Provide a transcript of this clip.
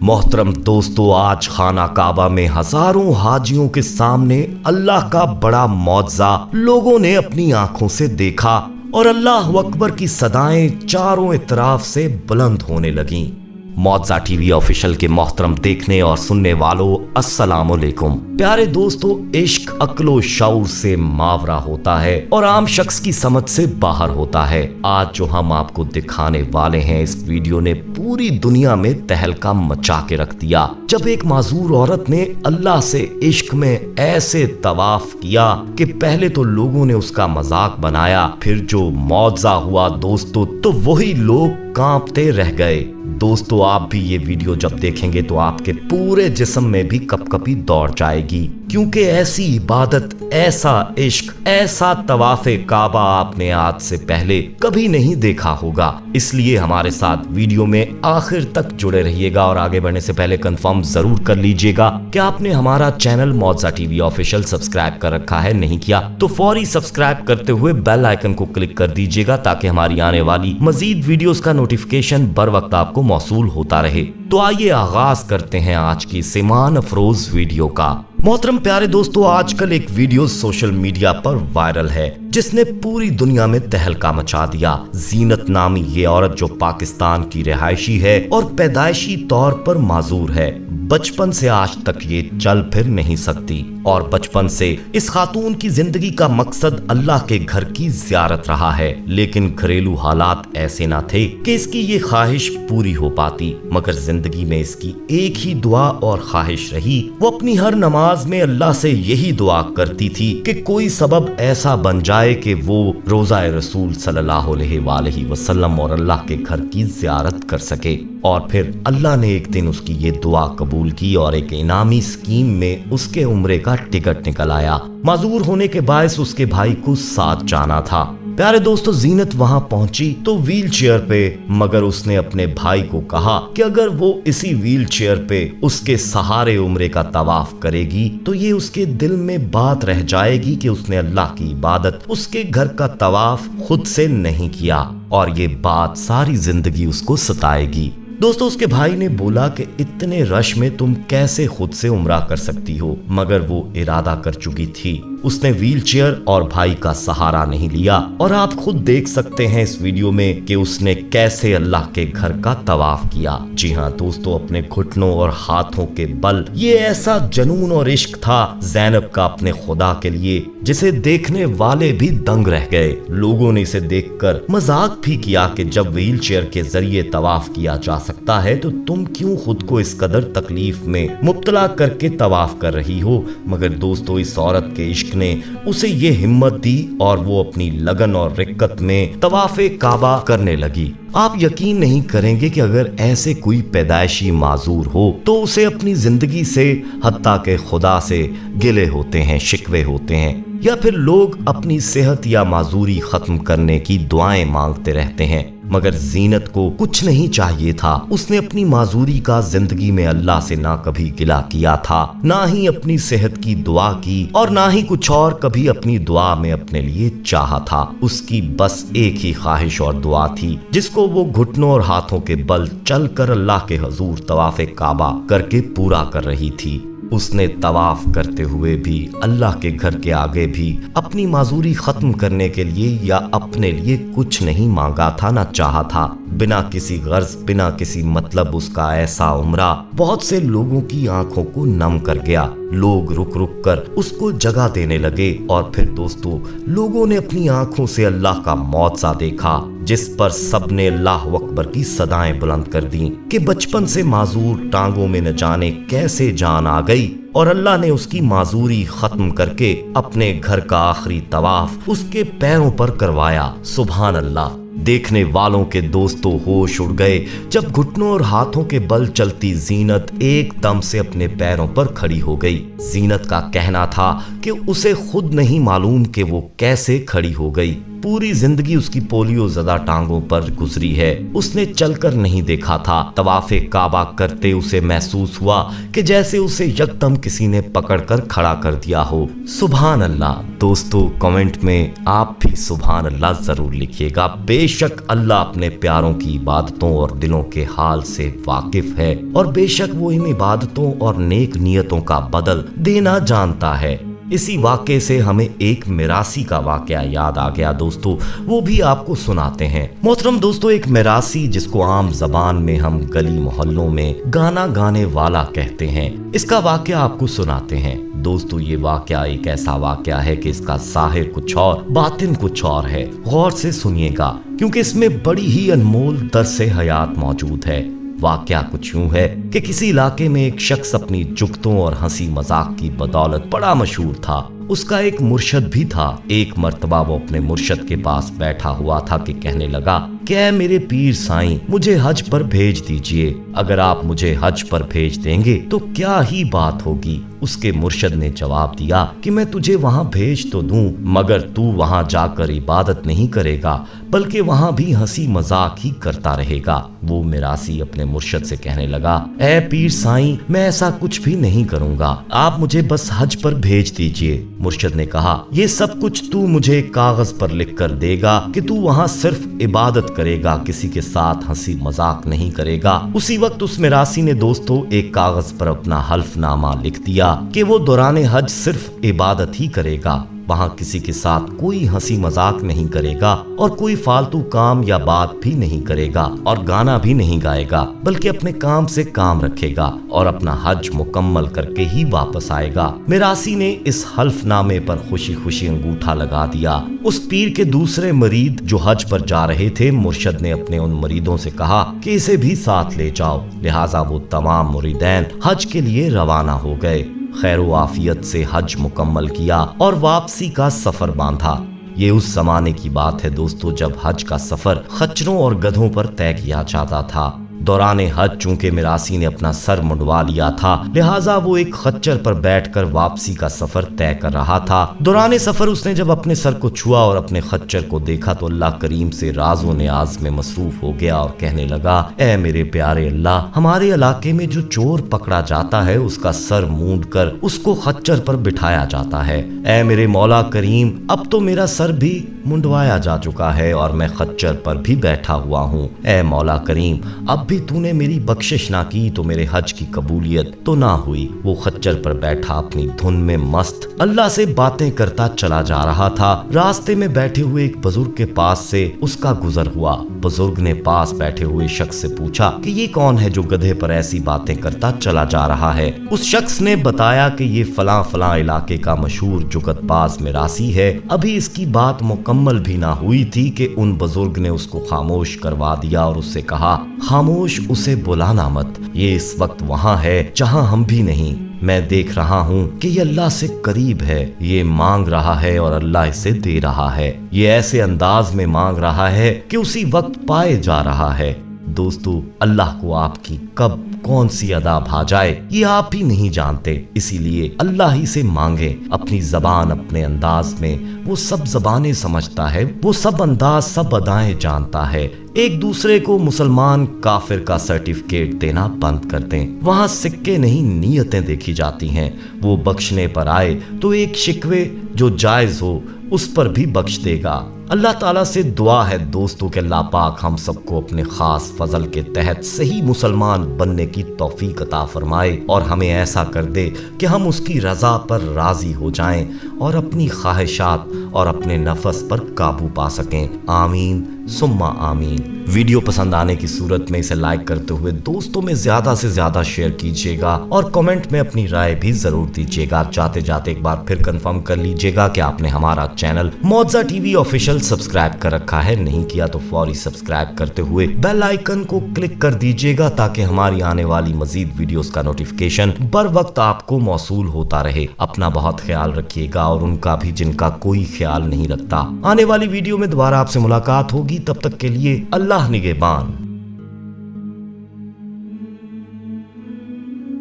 मोहतरम दोस्तों, आज खाना काबा में हजारों हाजियों के सामने अल्लाह का बड़ा मौजज़ा लोगों ने अपनी आंखों से देखा और अल्लाह अकबर की सदाएं चारों इतराफ से बुलंद होने लगीं। मौजज़ा टीवी ऑफिशियल के मोहतरम देखने और सुनने वालों, अस्सलाम वालेकुम। प्यारे दोस्तों, इश्क अक्लो शऊर से मावरा होता है और आम शख्स की समझ से बाहर होता है। आज जो हम आपको दिखाने वाले हैं, इस वीडियो ने पूरी दुनिया में तहलका मचा के रख दिया। जब एक माजूर औरत ने अल्लाह से इश्क में ऐसे तवाफ किया कि पहले तो लोगों ने उसका मजाक बनाया, फिर जो मौजज़ा हुआ दोस्तों, तो वही लोग कांपते रह गए। दोस्तों, आप भी ये वीडियो जब देखेंगे तो आपके पूरे जिस्म में भी कपकपी दौड़ जाएगी, क्योंकि ऐसी इबादत, ऐसा इश्क, ऐसा तवाफ़े काबा आपने आज से पहले कभी नहीं देखा होगा। इसलिए हमारे साथ वीडियो में आखिर तक जुड़े रहिएगा और आगे बढ़ने से पहले कंफर्म जरूर कर लीजिएगा कि आपने हमारा चैनल मौजज़ा टीवी ऑफिशियल सब्सक्राइब कर रखा है। नहीं किया तो फौरी सब्सक्राइब करते हुए बेल आइकन को क्लिक कर दीजिएगा ताकि हमारी आने वाली मजीद वीडियोस का नोटिफिकेशन बर वक्त आपको मौसूल होता रहे। तो आइए आगाज करते हैं आज की इस ईमान अफरोज वीडियो का। मोहतरम प्यारे दोस्तों, आजकल एक वीडियो सोशल मीडिया पर वायरल है जिसने पूरी दुनिया में तहलका मचा दिया। जीनत नामी ये औरत जो पाकिस्तान की रिहायशी है और पैदाइशी तौर पर माजूर है, बचपन से आज तक ये चल फिर नहीं सकती और बचपन से इस खातून की जिंदगी का मकसद अल्लाह के घर की ज़ियारत रहा है। लेकिन घरेलू हालात ऐसे ना थे कि इसकी ये ख्वाहिश पूरी हो पाती, मगर जिंदगी में इसकी एक ही दुआ और ख्वाहिश रही। वो अपनी हर नमाज में अल्लाह से यही दुआ करती थी कि कोई सबब ऐसा बन जाए कि वो रोज़ा रसूल सल्लल्लाहु अलैहि वसल्लम और अल्लाह के घर की ज़ियारत कर सके। और फिर अल्लाह ने एक दिन उसकी ये दुआ कबूल की और एक इनामी स्कीम में उसके उम्रे का टिकट निकल आया। माजूर होने के बायस उसके भाई को साथ जाना था। प्यारे दोस्तों, जीनत वहां पहुंची तो व्हील चेयर पे, मगर उसने अपने भाई को कहा कि अगर वो इसी व्हील चेयर पे उसके सहारे उम्रे का तवाफ करेगी तो ये उसके दिल में बात रह जाएगी कि उसने अल्लाह की इबादत, उसके घर का तवाफ खुद से नहीं किया और ये बात सारी जिंदगी उसको सताएगी। दोस्तों, उसके भाई ने बोला कि इतने रश में तुम कैसे खुद से उम्रा कर सकती हो, मगर वो इरादा कर चुकी थी। उसने व्हील चेयर और भाई का सहारा नहीं लिया और आप खुद देख सकते हैं इस वीडियो में कि उसने कैसे अल्लाह के घर का तवाफ किया। जी हाँ दोस्तों, अपने घुटनों और हाथों के बल। ये ऐसा जनून और इश्क था ज़ैनब का अपने खुदा के लिए, जिसे देखने वाले भी दंग रह गए। लोगों ने इसे देखकर मजाक भी किया कि जब व्हील चेयर के जरिए तवाफ किया जा सकता है तो तुम क्यों खुद को इस कदर तकलीफ में मुब्तला करके तवाफ कर रही हो। मगर दोस्तों, इस औरत के इश्क ने उसे ये हिम्मत दी और वो अपनी लगन और रिक्कत में तवाफ़े काबा करने लगी। आप यकीन नहीं करेंगे कि अगर ऐसे कोई पैदाइशी माजूर हो तो उसे अपनी जिंदगी से, हत्ता के खुदा से गिले होते हैं, शिकवे होते हैं, या फिर लोग अपनी सेहत या माजूरी खत्म करने की दुआएं मांगते रहते हैं। मगर जीनत को कुछ नहीं चाहिए था। उसने अपनी माजूरी का जिंदगी में अल्लाह से ना कभी गिला किया था, ना ही अपनी सेहत की दुआ की और ना ही कुछ और कभी अपनी दुआ में अपने लिए चाहा था। उसकी बस एक ही ख्वाहिश और दुआ थी जिसको वो घुटनों और हाथों के बल चलकर अल्लाह के हजूर तवाफ़े काबा करके पूरा कर रही थी। उसने तवाफ करते हुए भी, अल्लाह के घर के आगे भी अपनी माजूरी खत्म करने के लिए या अपने लिए कुछ नहीं मांगा था, ना चाहा था। बिना किसी गर्ज, बिना किसी मतलब उसका ऐसा उम्रा बहुत से लोगों की आंखों को नम कर गया। लोग रुक रुक कर उसको जगह देने लगे और फिर दोस्तों, लोगों ने अपनी आंखों से अल्लाह का मौजज़ा देखा, जिस पर सबने अल्लाह अकबर की सदाएं बुलंद कर दी कि बचपन से माजूर टांगों में न जाने कैसे जान आ गई और अल्लाह ने उसकी माजूरी खत्म करके अपने घर का आखिरी तवाफ उसके पैरों पर करवाया। सुभान अल्लाह। देखने वालों के दोस्तों होश उड़ गए जब घुटनों और हाथों के बल चलती जीनत एकदम से अपने पैरों पर खड़ी हो गई। जीनत का कहना था कि उसे खुद नहीं मालूम कि वो कैसे खड़ी हो गई। पूरी जिंदगी उसकी पोलियो ज़दा टांगों पर गुजरी है। उसने चलकर नहीं देखा था। तवाफ़े काबा करते उसे महसूस हुआ कि जैसे उसे यकदम किसी ने पकड़कर खड़ा कर दिया हो। सुभान अल्लाह। दोस्तों कमेंट में आप भी सुभान अल्लाह जरूर लिखिएगा। बेशक अल्लाह अपने प्यारों की इबादतों और दिलों के हाल से वाकिफ है और बेशक वो इन इबादतों और नेक नियतों का बदल देना जानता है। इसी वाक़े से हमें एक मिरासी का वाक़या याद आ गया दोस्तों, वो भी आपको सुनाते हैं। मोहतरम दोस्तों, एक मिरासी जिसको आम जबान में हम गली मोहल्लों में गाना गाने वाला कहते हैं, इसका वाक़या आपको सुनाते हैं। दोस्तों ये वाक़या एक ऐसा वाक़या है कि इसका ज़ाहिर कुछ और बातिन कुछ और है। गौर से सुनिएगा क्योंकि इसमें बड़ी ही अनमोल दर्स हयात मौजूद है। वाक़या कुछ यूं है कि किसी इलाके में एक शख्स अपनी जुगतों और हंसी मजाक की बदौलत बड़ा मशहूर था। उसका एक मुर्शद भी था। एक मर्तबा वो अपने मुर्शद के पास बैठा हुआ था कि कहने लगा कि ऐ मेरे पीर साईं, मुझे हज पर भेज दीजिए। अगर आप मुझे हज पर भेज देंगे तो क्या ही बात होगी। उसके मुर्शद ने जवाब दिया कि मैं तुझे वहां भेज तो दूं, मगर तू वहां जाकर इबादत नहीं करेगा बल्कि वहां भी हंसी मजाक ही करता रहेगा। वो मिरासी अपने मुर्शद से कहने लगा, ऐ पीर साईं, मैं ऐसा कुछ भी नहीं करूंगा, आप मुझे बस हज पर भेज दीजिए। मुर्शद ने कहा, ये सब कुछ तू मुझे कागज पर लिख कर देगा कि तू वहां सिर्फ इबादत करेगा, किसी के साथ हंसी मजाक नहीं करेगा। उसी वक्त उस मिरासी ने दोस्तों एक कागज पर अपना हल्फनामा लिख दिया कि वो दौरान हज सिर्फ इबादत ही करेगा, वहां किसी के साथ कोई हंसी मजाक नहीं करेगा और कोई फालतू काम या बात भी नहीं करेगा और गाना भी नहीं गाएगा, बल्कि अपने काम से काम रखेगा और अपना हज मुकम्मल करके ही वापस आएगा। मिरासी ने इस हल्फनामे पर खुशी खुशी अंगूठा लगा दिया। उस पीर के दूसरे मरीद जो हज पर जा रहे थे, मुर्शद ने अपने उन मरीदों से कहा कि इसे भी साथ ले जाओ। लिहाजा वो तमाम मुरीदैन हज के लिए रवाना हो गए। खैर आफियत से हज मुकम्मल किया और वापसी का सफर बांधा। ये उस जमाने की बात है दोस्तों जब हज का सफर खच्चरों और गधों पर तय किया जाता था। दौरान हज चूंकि मिरासी ने अपना सर मुंडवा लिया था, लिहाजा वो एक खच्चर पर बैठकर वापसी का सफर तय कर रहा था। दौरान सफर उसने जब अपने सर को छुआ और अपने खच्चर को देखा तो अल्लाह करीम से राज़ो नियाज में मसरूफ हो गया और कहने लगा, ऐ मेरे प्यारे अल्लाह, हमारे इलाके में जो चोर पकड़ा जाता है उसका सर मूंद कर उसको खच्चर पर बिठाया जाता है। ऐ मेरे मौला करीम, अब तो मेरा सर भी मुंडवाया जा चुका है और मैं खच्चर पर भी बैठा हुआ हूँ। ऐ मौला करीम, अब भी तूने मेरी बख्शिश ना की तो मेरे हज की कबूलियत तो ना हुई। वो खच्चर पर बैठा अपनी धुन में मस्त अल्लाह से बातें करता चला जा रहा था। रास्ते में बैठे हुए एक बुजुर्ग के पास से उसका गुजर हुआ। बुजुर्ग ने पास बैठे हुए शख्स से पूछा कि ये कौन है जो गधे पर ऐसी बातें करता चला जा रहा है। उस शख्स ने बताया कि ये फलां फलां इलाके का मशहूर जुगतबाज मिरासी है। अभी इसकी बात मुकम्मल भी ना हुई थी कि उन बुजुर्ग ने उसको खामोश करवा दिया और उससे कहा, खामोश, उसे बुलाना मत, ये इस वक्त वहां है जहां हम भी नहीं। मैं देख रहा हूँ कि ये अल्लाह से करीब है, ये मांग रहा है और अल्लाह इसे दे रहा है। ये ऐसे अंदाज में मांग रहा है कि उसी वक्त पाए जा रहा है। दोस्तों अल्लाह को आपकी कब कौन सी अदा भा जाए ये आप ही नहीं जानते, इसीलिए अल्लाह ही से मांगे। अपनी जबान अपने अंदाज में वो सब जबानें समझता है, वो सब अंदाज सब अदाएं जानता है। एक दूसरे को मुसलमान काफिर का सर्टिफिकेट देना बंद कर दें। वहाँ सिक्के नहीं नीयतें देखी जाती हैं। वो बख्शने पर आए तो एक शिकवे जो जायज हो उस पर भी बख्श देगा। अल्लाह ताला से दुआ है दोस्तों के अल्लाह पाक हम सबको अपने खास फजल के तहत सही मुसलमान बनने की तौफीक अता फरमाए और हमें ऐसा कर दे कि हम उसकी रजा पर राजी हो जाएं और अपनी ख्वाहिशात और अपने नफस पर काबू पा सकें। आमीन सुम्मा आमीन। वीडियो पसंद आने की सूरत में इसे लाइक करते हुए दोस्तों में ज्यादा से ज्यादा शेयर कीजिएगा और कमेंट में अपनी राय भी जरूर दीजिएगा। जाते जाते एक बार फिर कंफर्म कर लीजिएगा कि आपने हमारा चैनल मौजा टीवी ऑफिशियल सब्सक्राइब कर रखा है। नहीं किया तो फौरी सब्सक्राइब करते हुए बेल आइकन को क्लिक कर दीजिएगा ताकि हमारी आने वाली मजीद वीडियोस का नोटिफिकेशन बर वक्त आपको मौसूल होता रहे। अपना बहुत ख्याल रखिएगा और उनका भी जिनका कोई ख्याल नहीं रखता। आने वाली वीडियो में दोबारा आपसे मुलाकात होगी, तब तक के लिए अल्लाह निगहबान।